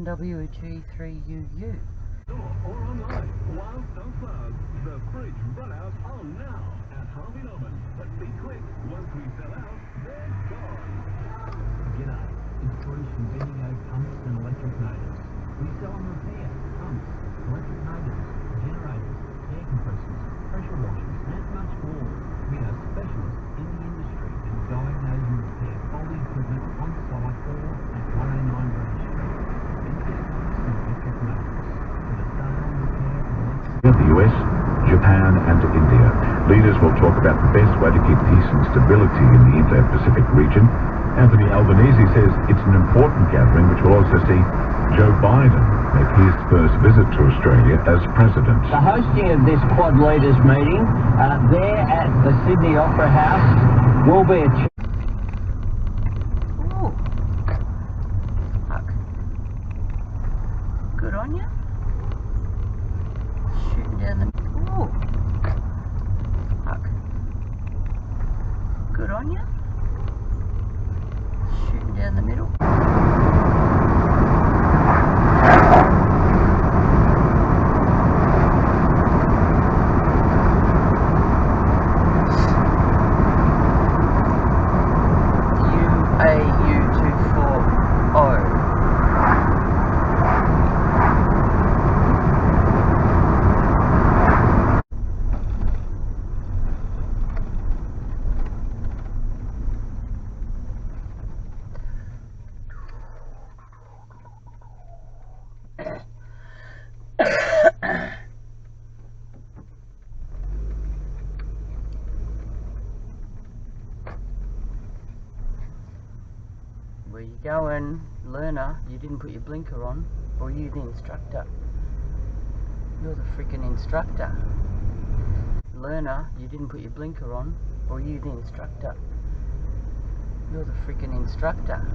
WG3UU. Or online, while stock lasts, the fridge run-out are now at Harvey Norman. But be quick, once we sell out, they're gone. G'day, it's Bruce from Bendigo Pumps and Electric Motors. We sell and repair pumps, electric motors, generators, air compressors, pressure washers, and much more. We are specialists in the industry and diagnose and repair faulty equipment on site or at 109 Branch Street. Bendigo Pumps and Electric Motors. For the sale and repair of electric... The US, Japan and India. Leaders will talk about the best way to keep peace and stability in the Indo-Pacific region. Anthony Albanese says it's an important gathering which will also see Joe Biden make his first visit to Australia as president. The hosting of this Quad Leaders meeting there at the Sydney Opera House will be a... Ooh. Fuck. Good on you. Shooting down the... Ooh. Fuck. Good on you. Shooting down the middle. Where you going, learner? You didn't put your blinker on, or you the instructor? You're the freaking instructor. Learner, you didn't put your blinker on, or you the instructor? You're the freaking instructor.